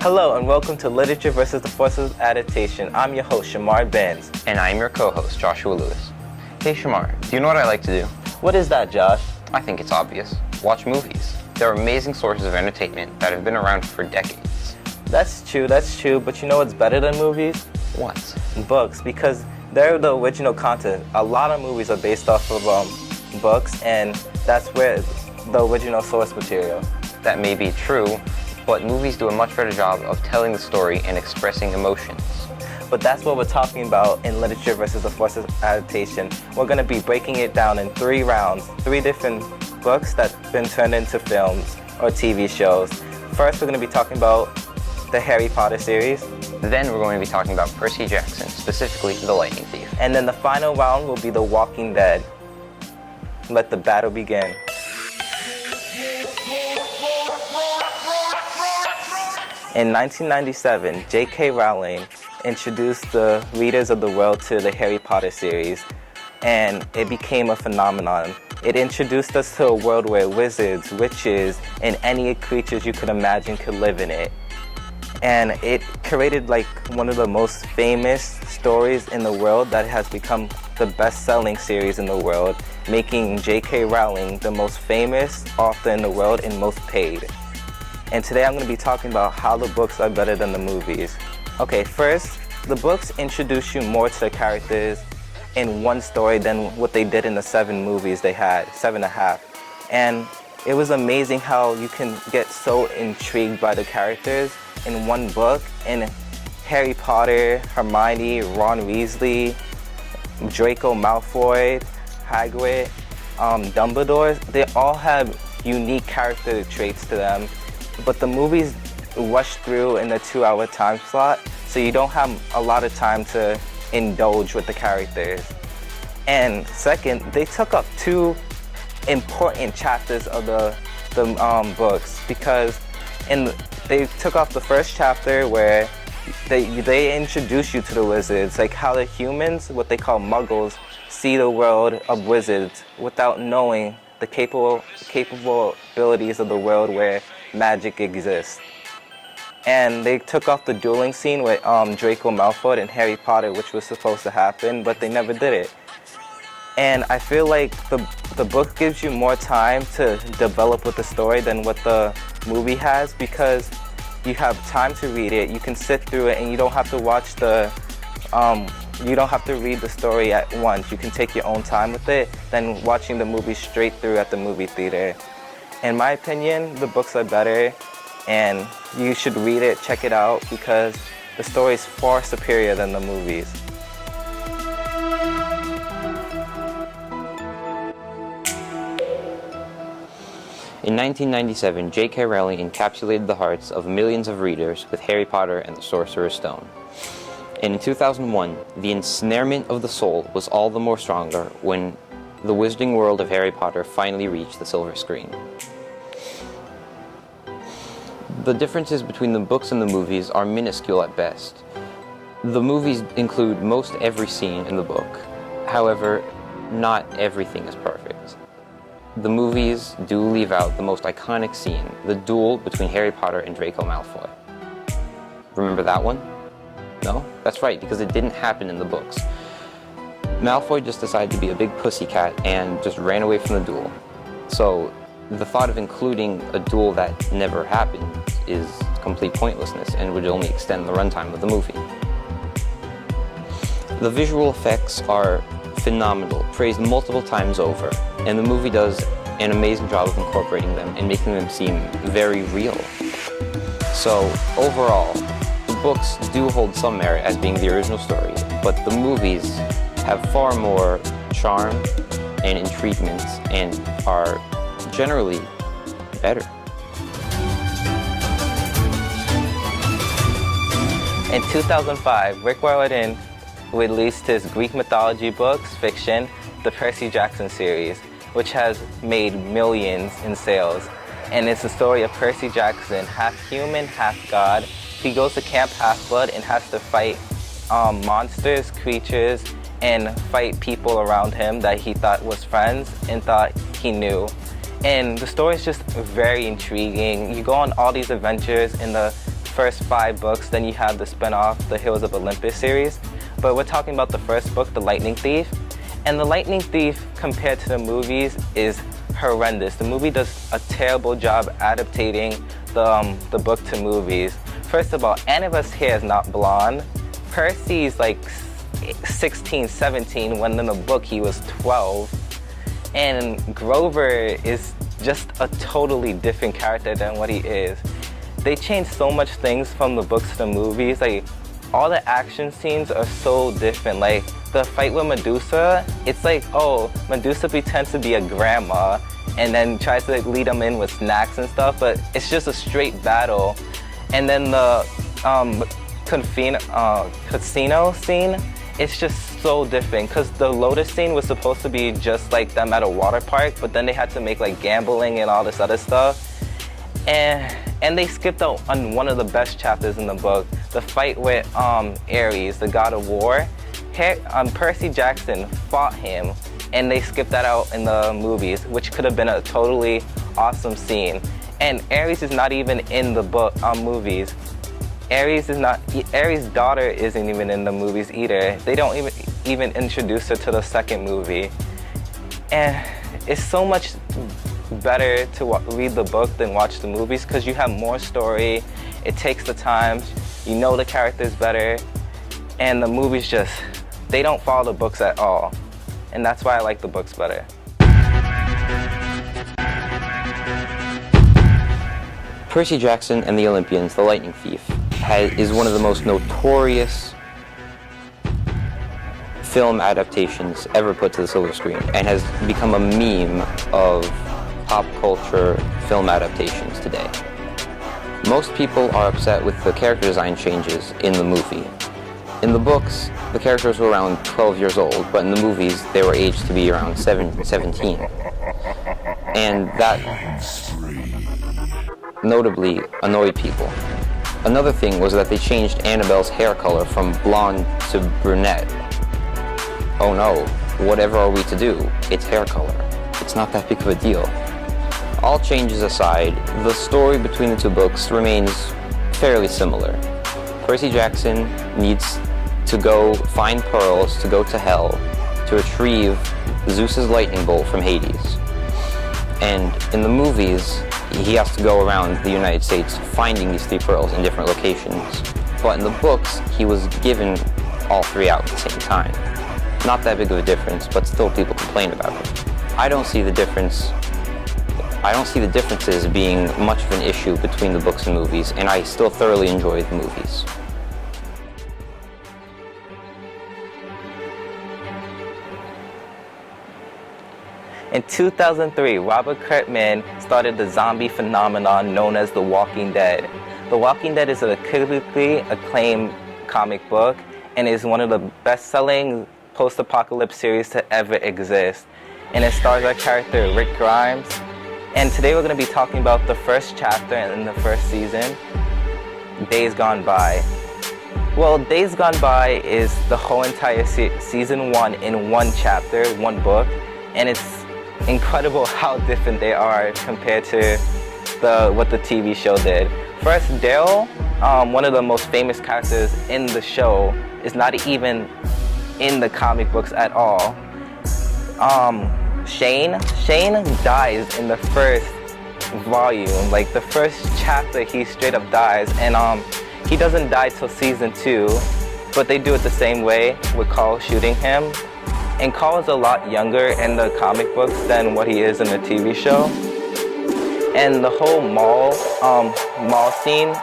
Hello and welcome to Literature versus the Forces of Adaptation. I'm your host, Shamar Benz. And I'm your co-host, Joshua Lewis. Hey Shamar, do you know what I like to do? What is that, Josh? I think it's obvious. Watch movies. They're amazing sources of entertainment that have been around for decades. That's true, but you know what's better than movies? What? Books, because they're the original content. A lot of movies are based off of books, and that's where the original source material. That may be true, but movies do a much better job of telling the story and expressing emotions. But that's what we're talking about in Literature versus the Forces of Adaptation. We're going to be breaking it down in 3 rounds, 3 different books that's been turned into films or TV shows. First, we're going to be talking about the Harry Potter series. Then we're going to be talking about Percy Jackson, specifically the Lightning Thief. And then the final round will be The Walking Dead. Let the battle begin. In 1997, J.K. Rowling introduced the readers of the world to the Harry Potter series, and it became a phenomenon. It introduced us to a world where wizards, witches, and any creatures you could imagine could live in it. And it created like one of the most famous stories in the world that has become the best-selling series in the world, making J.K. Rowling the most famous author in the world and most paid. And today I'm going to be talking about how the books are better than the movies. Okay, first, the books introduce you more to the characters in one story than what they did in the 7 movies they had, 7.5. And it was amazing how you can get so intrigued by the characters in one book. And Harry Potter, Hermione, Ron Weasley, Draco Malfoy, Hagrid, Dumbledore, they all have unique character traits to them. But the movies rush through in a 2-hour time slot, so you don't have a lot of time to indulge with the characters. And second, they took up 2 important chapters of the books, because they took off the first chapter where they introduce you to the wizards, like how the humans, what they call muggles, see the world of wizards without knowing the capable abilities of the world where magic exists. And they took off the dueling scene with Draco Malfoy and Harry Potter, which was supposed to happen, but they never did it. And I feel like the book gives you more time to develop with the story than what the movie has, because you have time to read it, you can sit through it, and you don't have to watch you don't have to read the story at once. You can take your own time with it than watching the movie straight through at the movie theater. In my opinion, the books are better, and you should read it, check it out, because the story is far superior than the movies. In 1997, J.K. Rowling encapsulated the hearts of millions of readers with Harry Potter and the Sorcerer's Stone. And in 2001, the ensnarement of the soul was all the more stronger when the wizarding world of Harry Potter finally reached the silver screen. The differences between the books and the movies are minuscule at best. The movies include most every scene in the book. However, not everything is perfect. The movies do leave out the most iconic scene, the duel between Harry Potter and Draco Malfoy. Remember that one? No? That's right, because it didn't happen in the books. Malfoy just decided to be a big pussycat and just ran away from the duel. So the thought of including a duel that never happened is complete pointlessness and would only extend the runtime of the movie. The visual effects are phenomenal, praised multiple times over, and the movie does an amazing job of incorporating them and making them seem very real. So overall, the books do hold some merit as being the original story, but the movies have far more charm and intriguement and are generally better. In 2005, Rick Riordan released his Greek mythology books, fiction, the Percy Jackson series, which has made millions in sales. And it's the story of Percy Jackson, half human, half god. He goes to Camp Half-Blood and has to fight monsters, creatures, and fight people around him that he thought was friends and thought he knew. And the story is just very intriguing. You go on all these adventures in the first 5 books, then you have the spin-off, the Heroes of Olympus series. But we're talking about the first book, The Lightning Thief. And The Lightning Thief, compared to the movies, is horrendous. The movie does a terrible job adapting the book to movies. First of all, Annabeth's hair is not blonde. Percy's like 16, 17, when in the book he was 12. And Grover is just a totally different character than what he is. They changed so much things from the books to the movies. Like, all the action scenes are so different. Like, the fight with Medusa, it's like, oh, Medusa pretends to be a grandma and then tries to lead them in with snacks and stuff, but it's just a straight battle. And then the casino scene, it's just so different, because the Lotus scene was supposed to be just like them at a water park, but then they had to make like gambling and all this other stuff. And they skipped out on one of the best chapters in the book, the fight with Ares, the god of war. Percy Jackson fought him, and they skipped that out in the movies, which could have been a totally awesome scene. And Ares is not even in the book movies. Ares' daughter isn't even in the movies either. They don't even introduce her to the second movie. And it's so much better to read the book than watch the movies, because you have more story, it takes the time, you know the characters better, and the movies just, they don't follow the books at all. And that's why I like the books better. Percy Jackson and the Olympians, The Lightning Thief, is one of the most notorious film adaptations ever put to the silver screen, and has become a meme of pop culture film adaptations today. Most people are upset with the character design changes in the movie. In the books, the characters were around 12 years old, but in the movies, they were aged to be around 17. And that notably annoyed people. Another thing was that they changed Annabelle's hair color from blonde to brunette. Oh no, whatever are we to do? It's hair color. It's not that big of a deal. All changes aside, the story between the two books remains fairly similar. Percy Jackson needs to go find pearls to go to hell to retrieve Zeus's lightning bolt from Hades. And in the movies, he has to go around the United States finding these 3 pearls in different locations. But in the books, he was given all 3 out at the same time. Not that big of a difference, but still people complain about it. I don't see the differences being much of an issue between the books and movies, and I still thoroughly enjoy the movies. In 2003, Robert Kirkman started the zombie phenomenon known as The Walking Dead. The Walking Dead is a critically acclaimed comic book and is one of the best-selling post-apocalypse series to ever exist. And it stars our character Rick Grimes. And today we're going to be talking about the first chapter in the first season, Days Gone By. Well, Days Gone By is the whole entire season 1 in one chapter, one book, and it's incredible how different they are compared to what the TV show did. First, Daryl, one of the most famous characters in the show, is not even in the comic books at all. Shane dies in the first volume, like the first chapter he straight up dies, and he doesn't die till season 2, but they do it the same way with Carl shooting him. And Carl is a lot younger in the comic books than what he is in the TV show. And the whole mall scene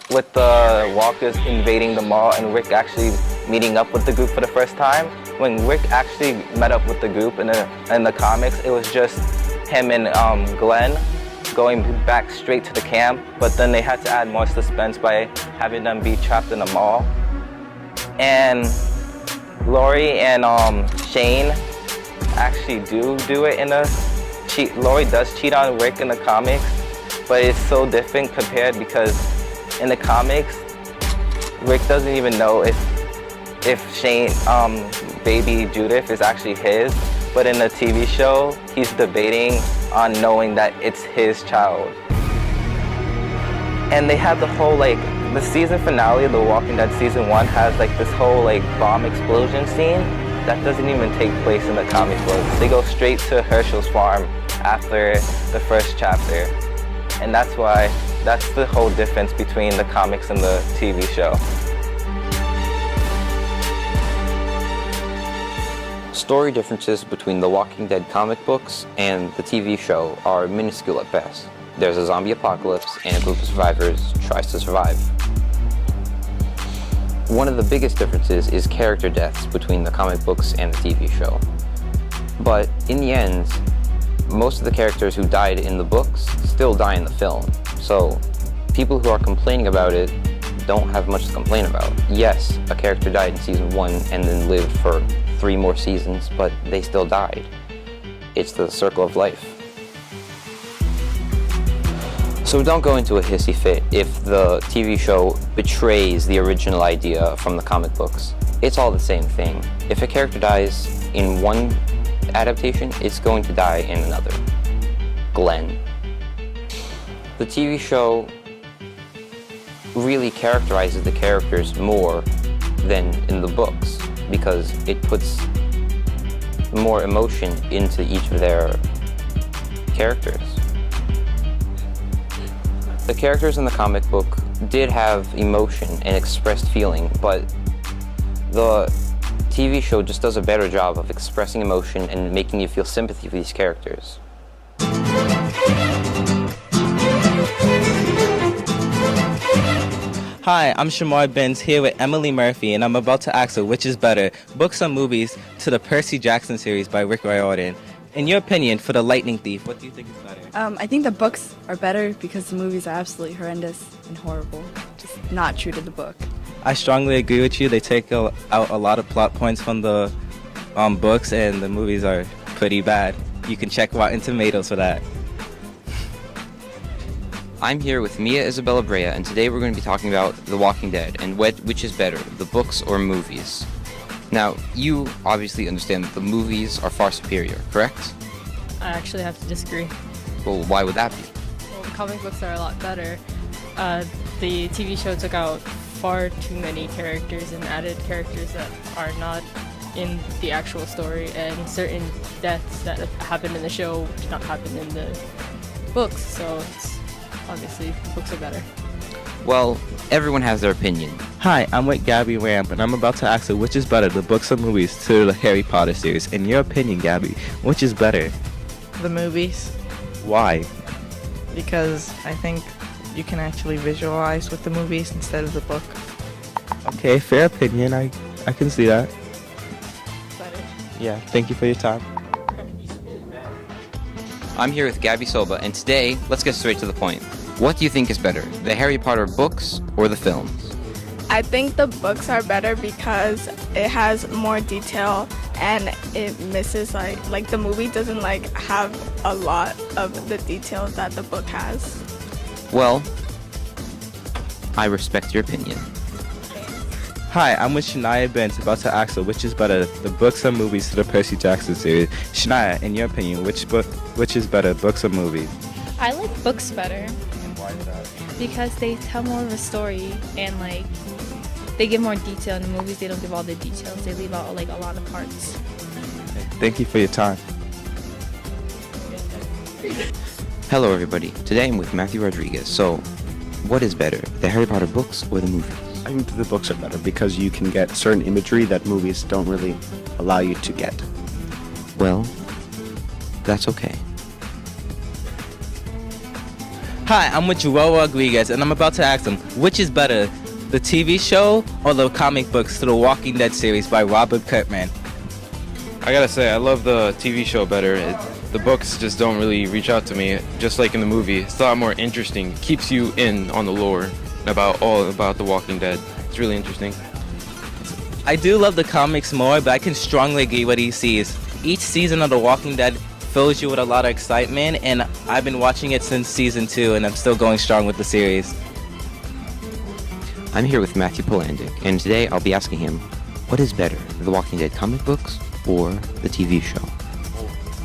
with the walkers invading the mall and Rick actually meeting up with the group for the first time. When Rick actually met up with the group in the comics, it was just him and Glenn going back straight to the camp, but then they had to add more suspense by having them be trapped in a mall. And Laurie and Shane actually do it Laurie does cheat on Rick in the comics, but it's so different compared, because in the comics, Rick doesn't even know if Shane, baby Judith is actually his, but in the TV show, he's debating on knowing that it's his child. And they have the whole The season finale of The Walking Dead season 1 has like this whole like bomb explosion scene that doesn't even take place in the comic books. They go straight to Herschel's farm after the first chapter. And that's the whole difference between the comics and the TV show. Story differences between the Walking Dead comic books and the TV show are minuscule at best. There's a zombie apocalypse and a group of survivors tries to survive. One of the biggest differences is character deaths between the comic books and the TV show. But in the end, most of the characters who died in the books still die in the film. So people who are complaining about it don't have much to complain about. Yes, a character died in season 1 and then lived for 3 more seasons, but they still died. It's the circle of life. So don't go into a hissy fit if the TV show betrays the original idea from the comic books. It's all the same thing. If a character dies in one adaptation, it's going to die in another. Glenn. The TV show really characterizes the characters more than in the books because it puts more emotion into each of their characters. The characters in the comic book did have emotion and expressed feeling, but the TV show just does a better job of expressing emotion and making you feel sympathy for these characters. Hi, I'm Shamar Benz here with Emily Murphy, and I'm about to ask her which is better, books or movies, to the Percy Jackson series by Rick Riordan. In your opinion, for The Lightning Thief, what do you think is better? I think the books are better because the movies are absolutely horrendous and horrible. Just not true to the book. I strongly agree with you. They take out a lot of plot points from the books, and the movies are pretty bad. You can check Rotten Tomatoes for that. I'm here with Mia Isabella Brea, and today we're going to be talking about The Walking Dead and which is better, the books or movies. Now, you obviously understand that the movies are far superior, correct? I actually have to disagree. Well, why would that be? Well, the comic books are a lot better. The TV show took out far too many characters and added characters that are not in the actual story, and certain deaths that happened in the show did not happen in the books, so it's obviously the books are better. Well, everyone has their opinion. Hi, I'm with Gabby Ramp, and I'm about to ask her which is better, the books or movies, to the Harry Potter series. In your opinion, Gabby, which is better? The movies, Why? because I think you can actually visualize with the movies instead of the book. Okay, fair opinion. I can see that. Better. Yeah, thank you for your time. I'm here with Gabby Soba, and today, let's get straight to the point. What do you think is better, the Harry Potter books or the films? I think the books are better because it has more detail and it misses like the movie doesn't have a lot of the details that the book has. Well, I respect your opinion. Hi, I'm with Shania Benz, about to ask her which is better, the books or movies to the Percy Jackson series. Shania, in your opinion, which is better, books or movies? I like books better And why is that? because they tell more of a story and they give more detail. In the movies, they don't give all the details. They leave out a lot of parts. Thank you for your time. Hello everybody, today I'm with Matthew Rodriguez. So, what is better, the Harry Potter books or the movies? I think that the books are better because you can get certain imagery that movies don't really allow you to get. Well, that's okay. Hi, I'm with Joel Rodriguez, and I'm about to ask him which is better, the TV show or the comic books to the Walking Dead series by Robert Kirkman? I gotta say, I love the TV show better. The books just don't really reach out to me, just like in the movie. It's a lot more interesting. Keeps you in on the lore about The Walking Dead. It's really interesting. I do love the comics more, but I can strongly agree what he sees. Each season of The Walking Dead fills you with a lot of excitement, and I've been watching it since season 2, and I'm still going strong with the series. I'm here with Matthew Polandic, and today I'll be asking him, what is better, the Walking Dead comic books or the TV show?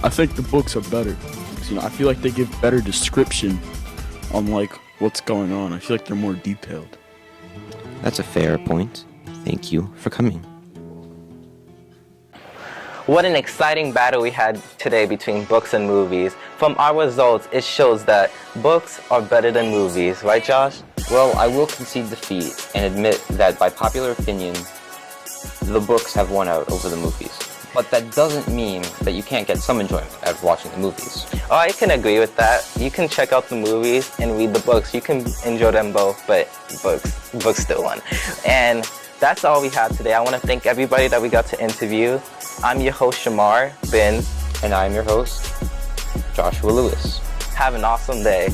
I think the books are better. 'Cause, I feel like they give better description on what's going on. I feel like they're more detailed. That's a fair point. Thank you for coming. What an exciting battle we had today between books and movies. From our results, it shows that books are better than movies, right Josh? Well, I will concede defeat and admit that by popular opinion, the books have won out over the movies. But that doesn't mean that you can't get some enjoyment out of watching the movies. Oh, I can agree with that. You can check out the movies and read the books. You can enjoy them both, but books still won. And that's all we have today. I want to thank everybody that we got to interview. I'm your host, Shamar Ben. And I'm your host, Joshua Lewis. Have an awesome day.